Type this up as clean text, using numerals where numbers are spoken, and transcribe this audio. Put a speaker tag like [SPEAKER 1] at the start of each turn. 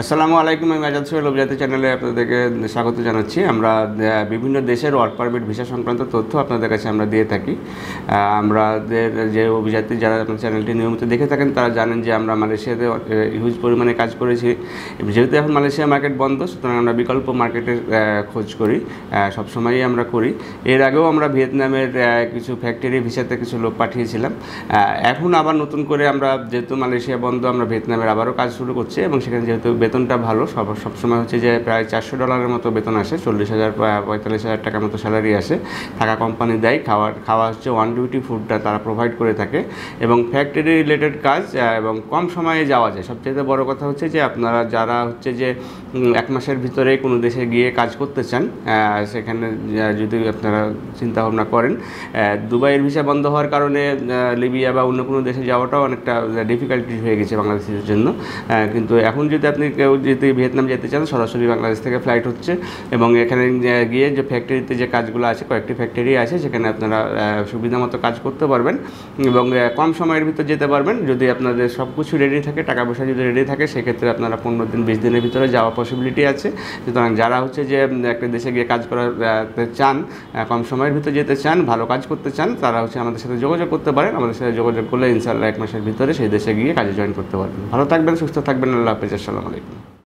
[SPEAKER 1] আসসালামু আলাইকুম। আমি আজাদ সোহেল অভিজাতি চ্যানেলে আপনাদেরকে স্বাগত জানাচ্ছি। আমরা বিভিন্ন দেশের ওয়ার্ক পারমিট ভিসা সংক্রান্ত তথ্য আপনাদের কাছে আমরা দিয়ে থাকি। আমাদের যে অভিজাতি যারা আপনার চ্যানেলটি নিয়মিত দেখে থাকেন তারা জানেন যে আমরা মালয়েশিয়াতে হিউজ পরিমাণে কাজ করেছি। যেহেতু এখন মালয়েশিয়া মার্কেট বন্ধ, সুতরাং আমরা বিকল্প মার্কেটের খোঁজ করি, সবসময়ই আমরা করি। এর আগেও আমরা ভিয়েতনামের কিছু ফ্যাক্টরি ভিসাতে কিছু লোক পাঠিয়েছিলাম। এখন আবার নতুন করে আমরা, যেহেতু মালয়েশিয়া বন্ধ, আমরা ভিয়েতনামের আবারও কাজ শুরু করছি এবং সেখানে যেহেতু বেতনটা ভালো, সবসময় হচ্ছে যে প্রায় $400 মতো বেতন আসে, 40,000 45,000 টাকার মতো স্যালারি আসে। থাকা কোম্পানি দেয়, খাওয়া হচ্ছে ওয়ান ডিউটি ফুডটা তারা প্রোভাইড করে থাকে এবং ফ্যাক্টরি রিলেটেড কাজ এবং কম সময়ে যাওয়া যায়। সবচেয়ে বড় কথা হচ্ছে যে আপনারা যারা হচ্ছে যে 1 মাসের ভিতরে কোনো দেশে গিয়ে কাজ করতে চান, সেখানে যদি আপনারা চিন্তা ভাবনা করেন, দুবাইয়ের ভিসা বন্ধ হওয়ার কারণে লিবিয়া বা অন্য কোনো দেশে যাওয়াটাও অনেকটা ডিফিকাল্টি হয়ে গেছে বাংলাদেশের জন্য। কিন্তু এখন যদি আপনি কেউ যদি ভিয়েতনাম যেতে চান, সরাসরি বাংলাদেশ থেকে ফ্লাইট হচ্ছে এবং এখানে গিয়ে যে ফ্যাক্টরিতে যে কাজগুলো আছে, কয়েকটি ফ্যাক্টরি আছে, সেখানে আপনারা সুবিধা মতো কাজ করতে পারবেন এবং কম সময়ের ভিতর যেতে পারবেন। যদি আপনাদের সব কিছু রেডি থাকে, টাকা পয়সা যদি রেডি থাকে, সেক্ষেত্রে আপনারা 15 দিন 20 দিনের ভিতরে যাওয়া পসিবিলিটি আছে। সুতরাং যারা হচ্ছে যে একটা দেশে গিয়ে কাজ করাতে চান, কম সময়ের ভিতরে যেতে চান, ভালো কাজ করতে চান, তারা হচ্ছে আমাদের সাথে যোগাযোগ করতে পারেন। আমাদের সাথে যোগাযোগ করলে ইনশাআল্লাহ 1 মাসের ভিতরে সেই দেশে গিয়ে কাজে জয়েন করতে পারবেন। ভালো থাকবেন, সুস্থ থাকবেন। আল্লাহ হাফেজ। আসসালামু আলাইকুম।